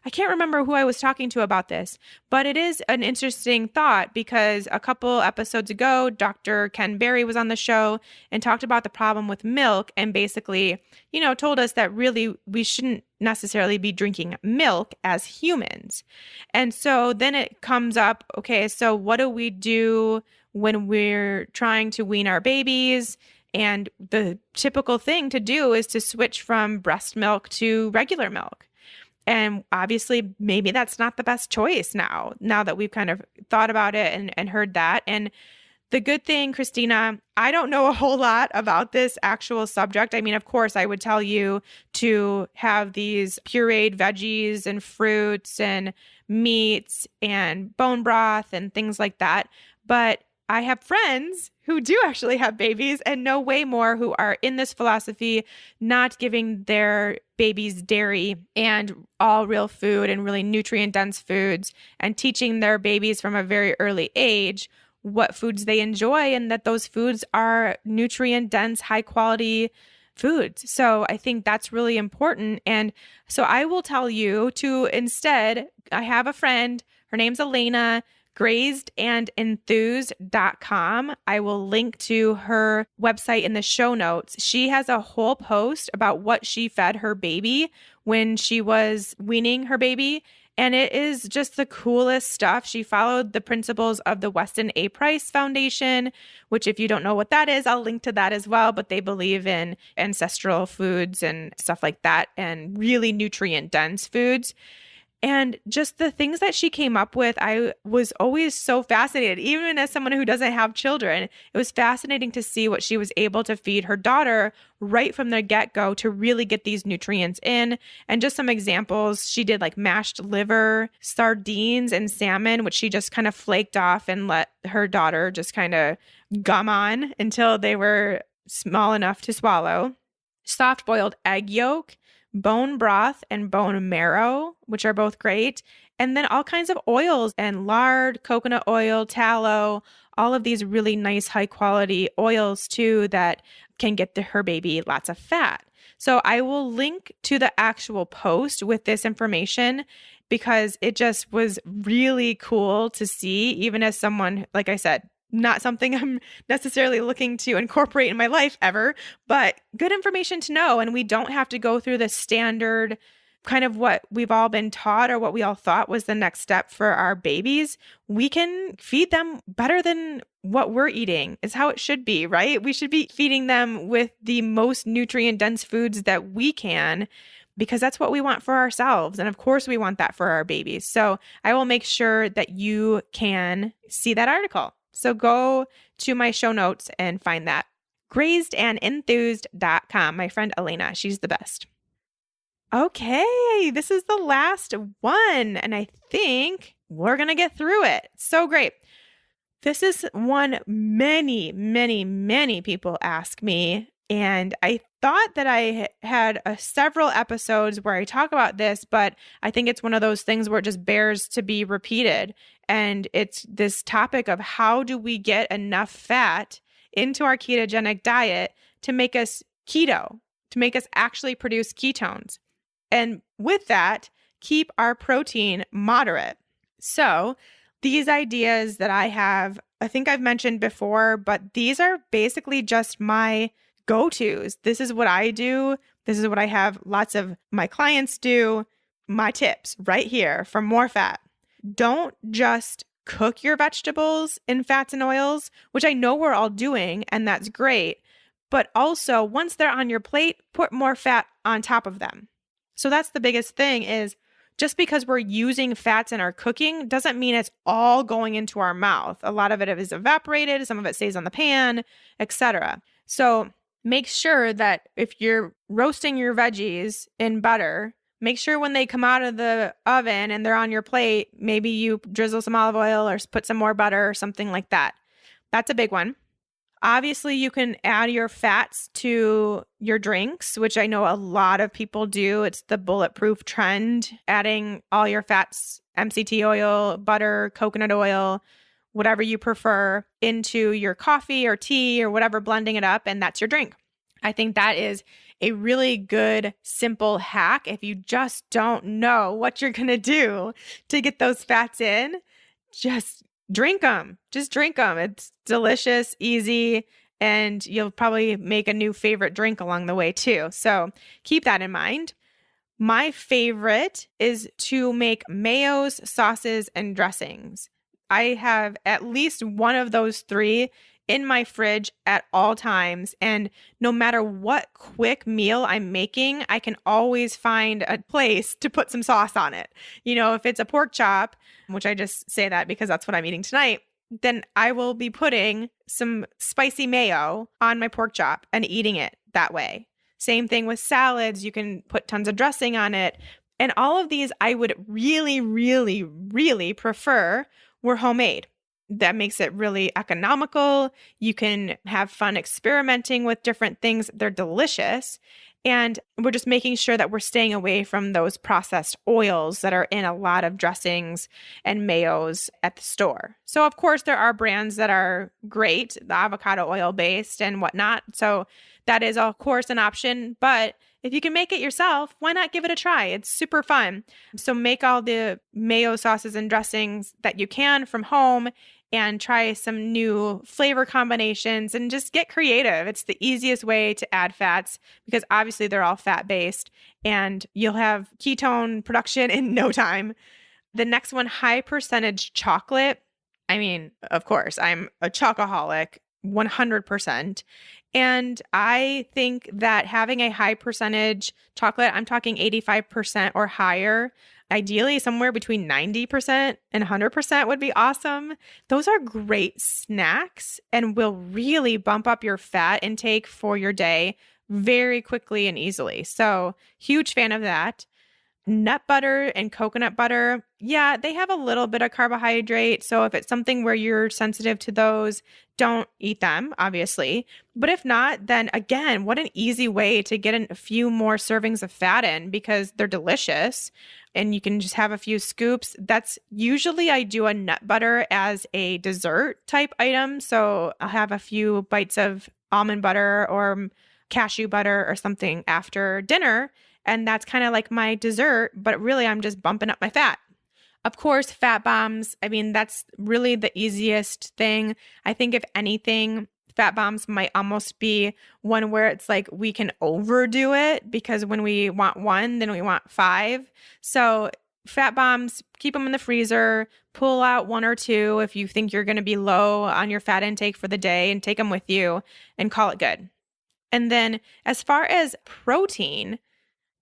I can't remember who I was talking to about this, but it is an interesting thought because a couple episodes ago, Dr. Ken Berry was on the show and talked about the problem with milk and basically, told us that really we shouldn't necessarily be drinking milk as humans. And so then it comes up, okay, so what do we do when we're trying to wean our babies? And the typical thing to do is to switch from breast milk to regular milk. And obviously, maybe that's not the best choice now that we've kind of thought about it and heard that. And the good thing, Christina, I don't know a whole lot about this actual subject. I mean, of course, I would tell you to have these pureed veggies and fruits and meats and bone broth and things like that. But I have friends who do actually have babies and know way more who are in this philosophy, not giving their babies dairy and all real food and really nutrient dense foods, and teaching their babies from a very early age what foods they enjoy and that those foods are nutrient dense, high quality foods. So I think that's really important. And so I will tell you to instead, I have a friend, her name's Elena, grazedandenthused.com. I will link to her website in the show notes. She has a whole post about what she fed her baby when she was weaning her baby. And it is just the coolest stuff. She followed the principles of the Weston A. Price Foundation, which if you don't know what that is, I'll link to that as well. But they believe in ancestral foods and stuff like that and really nutrient dense foods. And just the things that she came up with, I was always so fascinated, even as someone who doesn't have children. It was fascinating to see what she was able to feed her daughter right from the get-go to really get these nutrients in. And just some examples, she did like mashed liver, sardines, and salmon, which she just kind of flaked off and let her daughter just kind of gum on until they were small enough to swallow. Soft-boiled egg yolk, bone broth and bone marrow, which are both great. And then all kinds of oils and lard, coconut oil, tallow, all of these really nice high quality oils too that can get her baby lots of fat. So I will link to the actual post with this information because it just was really cool to see, even as someone, like I said, not something I'm necessarily looking to incorporate in my life ever, but good information to know. And we don't have to go through the standard kind of what we've all been taught or what we all thought was the next step for our babies. We can feed them better than what we're eating is how it should be, right? We should be feeding them with the most nutrient dense foods that we can, because that's what we want for ourselves. And of course we want that for our babies. So I will make sure that you can see that article. So go to my show notes and find that. Grazedandenthused.com. My friend Elena, she's the best. Okay, this is the last one, and I think we're going to get through it. So great. This is one many, many, many people ask me, and I thought that I had several episodes where I talk about this, but I think it's one of those things where it just bears to be repeated. And it's this topic of how do we get enough fat into our ketogenic diet to make us keto, to make us actually produce ketones. And with that, keep our protein moderate. So these ideas that I have, I think I've mentioned before, but these are basically just my go-tos. This is what I do. This is what I have lots of my clients do. My tips right here for more fat. Don't just cook your vegetables in fats and oils, which I know we're all doing, and that's great. but also once they're on your plate, put more fat on top of them. So that's the biggest thing is just because we're using fats in our cooking doesn't mean it's all going into our mouth. A lot of it is evaporated, some of it stays on the pan, etc. So make sure that if you're roasting your veggies in butter, make sure when they come out of the oven and they're on your plate, maybe you drizzle some olive oil or put some more butter or something like that. That's a big one. Obviously, you can add your fats to your drinks, which I know a lot of people do. It's the bulletproof trend, adding all your fats, MCT oil, butter, coconut oil, whatever you prefer, into your coffee or tea or whatever, blending it up, and that's your drink. I think that is a really good, simple hack. If you just don't know what you're going to do to get those fats in, just drink them. Just drink them. It's delicious, easy, and you'll probably make a new favorite drink along the way too. So keep that in mind. My favorite is to make mayos, sauces, and dressings. I have at least one of those three in my fridge at all times. And no matter what quick meal I'm making, I can always find a place to put some sauce on it. You know, if it's a pork chop, which I just say that because that's what I'm eating tonight, then I will be putting some spicy mayo on my pork chop and eating it that way. Same thing with salads. You can put tons of dressing on it. And all of these I would really, really, really prefer were homemade. That makes it really economical. You can have fun experimenting with different things. They're delicious. And we're just making sure that we're staying away from those processed oils that are in a lot of dressings and mayos at the store. So, of course, there are brands that are great, the avocado oil based and whatnot. So that is, of course, an option. But if you can make it yourself, why not give it a try? It's super fun. So make all the mayo sauces and dressings that you can from home and try some new flavor combinations and just get creative. It's the easiest way to add fats because obviously they're all fat-based and you'll have ketone production in no time. The next one, high percentage chocolate. I mean, of course, I'm a chocoholic, 100%. And I think that having a high percentage chocolate, I'm talking 85% or higher, ideally somewhere between 90% and 100% would be awesome. Those are great snacks and will really bump up your fat intake for your day very quickly and easily. So huge fan of that. Nut butter and coconut butter, yeah, they have a little bit of carbohydrate. So if it's something where you're sensitive to those, don't eat them, obviously. But if not, then again, what an easy way to get a few more servings of fat in because they're delicious and you can just have a few scoops. That's usually I do a nut butter as a dessert type item. So I'll have a few bites of almond butter or cashew butter or something after dinner. And that's kind of like my dessert, but really I'm just bumping up my fat. Of course, fat bombs. I mean, that's really the easiest thing. I think if anything, fat bombs might almost be one where it's like we can overdo it because when we want one, then we want five. So fat bombs, keep them in the freezer, pull out one or two if you think you're going to be low on your fat intake for the day and take them with you and call it good. And then as far as protein,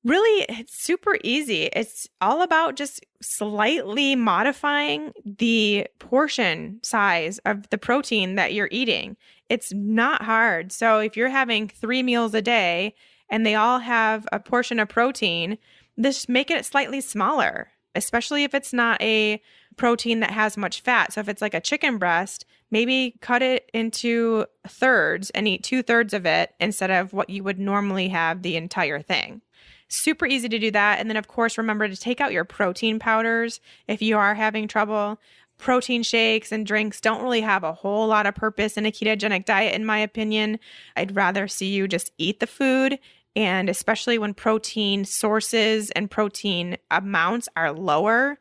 really, it's super easy. It's all about just slightly modifying the portion size of the protein that you're eating. It's not hard. So if you're having 3 meals a day and they all have a portion of protein, just make it slightly smaller, especially if it's not a protein that has much fat. So if it's like a chicken breast, maybe cut it into thirds and eat 2/3 of it instead of what you would normally have the entire thing. Super easy to do that. And then, of course, remember to take out your protein powders if you are having trouble. Protein shakes and drinks don't really have a whole lot of purpose in a ketogenic diet, in my opinion. I'd rather see you just eat the food. And especially when protein sources and protein amounts are lower,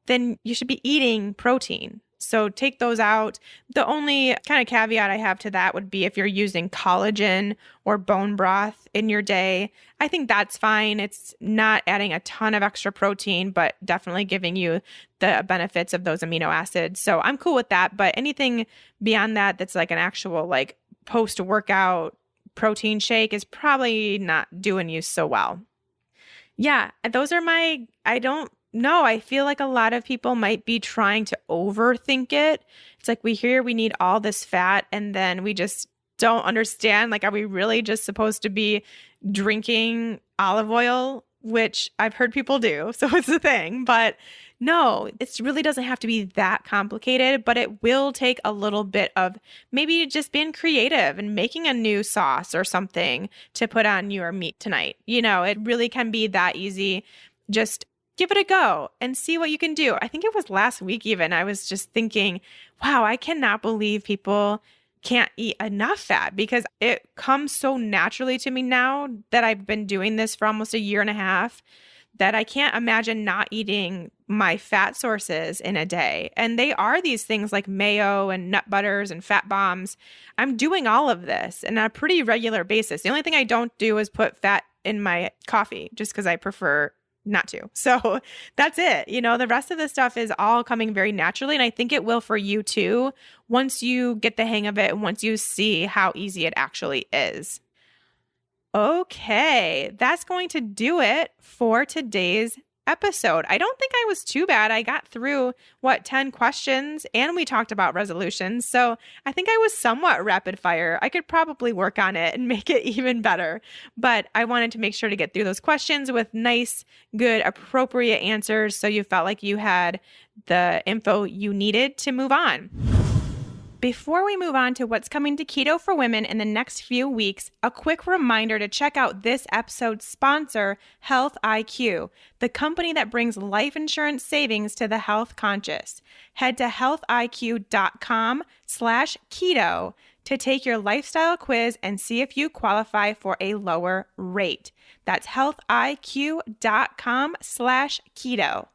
then you should be eating protein. So take those out. The only kind of caveat I have to that would be if you're using collagen or bone broth in your day. I think that's fine. It's not adding a ton of extra protein, but definitely giving you the benefits of those amino acids. So I'm cool with that. But anything beyond that, that's like an actual like post-workout protein shake is probably not doing you so well. Yeah, those are I don't know. I feel like a lot of people might be trying to overthink it. It's like we hear we need all this fat and then we just don't understand. Like, are we really just supposed to be drinking olive oil, which I've heard people do. So it's a thing, but no, it really doesn't have to be that complicated, but it will take a little bit of maybe just being creative and making a new sauce or something to put on your meat tonight. It really can be that easy. Just give it a go and see what you can do. I think it was last week even, I was just thinking, wow, I cannot believe people can't eat enough fat because it comes so naturally to me now that I've been doing this for almost a year and a half that I can't imagine not eating my fat sources in a day. And they are these things like mayo and nut butters and fat bombs. I'm doing all of this on a pretty regular basis. The only thing I don't do is put fat in my coffee just because I prefer not to. So that's it. The rest of the stuff is all coming very naturally. And I think it will for you too, once you get the hang of it and once you see how easy it actually is. Okay, that's going to do it for today's episode. I don't think I was too bad. I got through 10 questions and we talked about resolutions. So I think I was somewhat rapid fire. I could probably work on it and make it even better. But I wanted to make sure to get through those questions with nice, good, appropriate answers so you felt like you had the info you needed to move on. Before we move on to what's coming to Keto for Women in the next few weeks, a quick reminder to check out this episode's sponsor, Health IQ, the company that brings life insurance savings to the health conscious. Head to healthiq.com/keto to take your lifestyle quiz and see if you qualify for a lower rate. That's healthiq.com/keto.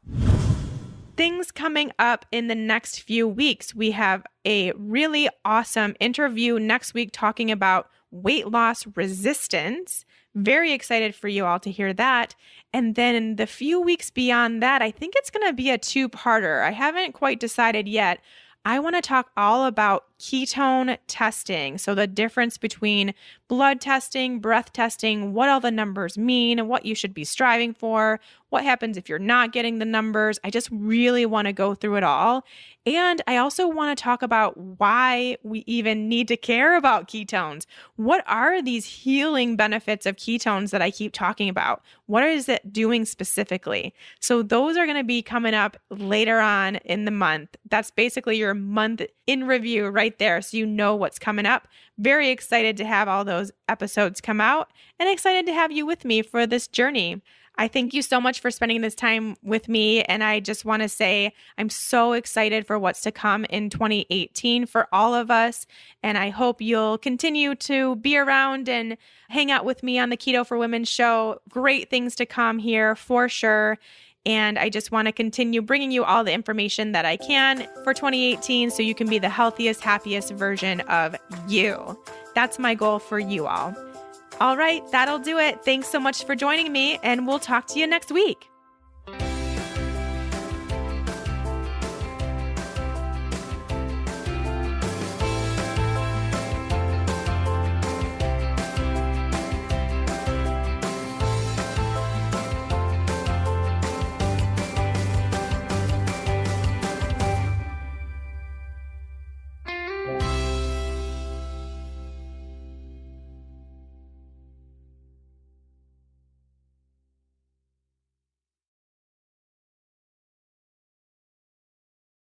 Things coming up in the next few weeks. We have a really awesome interview next week talking about weight loss resistance. Very excited for you all to hear that. And then in the few weeks beyond that, I think it's going to be a two-parter. I haven't quite decided yet. I want to talk all about ketone testing. So the difference between blood testing, breath testing, what all the numbers mean, what you should be striving for, what happens if you're not getting the numbers. I just really want to go through it all. And I also want to talk about why we even need to care about ketones. What are these healing benefits of ketones that I keep talking about? What is it doing specifically? So those are going to be coming up later on in the month. That's basically your month in review right there. So you know what's coming up. Very excited to have all those episodes come out and excited to have you with me for this journey. I thank you so much for spending this time with me. And I just want to say I'm so excited for what's to come in 2018 for all of us. And I hope you'll continue to be around and hang out with me on the Keto for Women show. Great things to come here for sure. And I just want to continue bringing you all the information that I can for 2018 so you can be the healthiest, happiest version of you. That's my goal for you all. All right, that'll do it. Thanks so much for joining me, and we'll talk to you next week.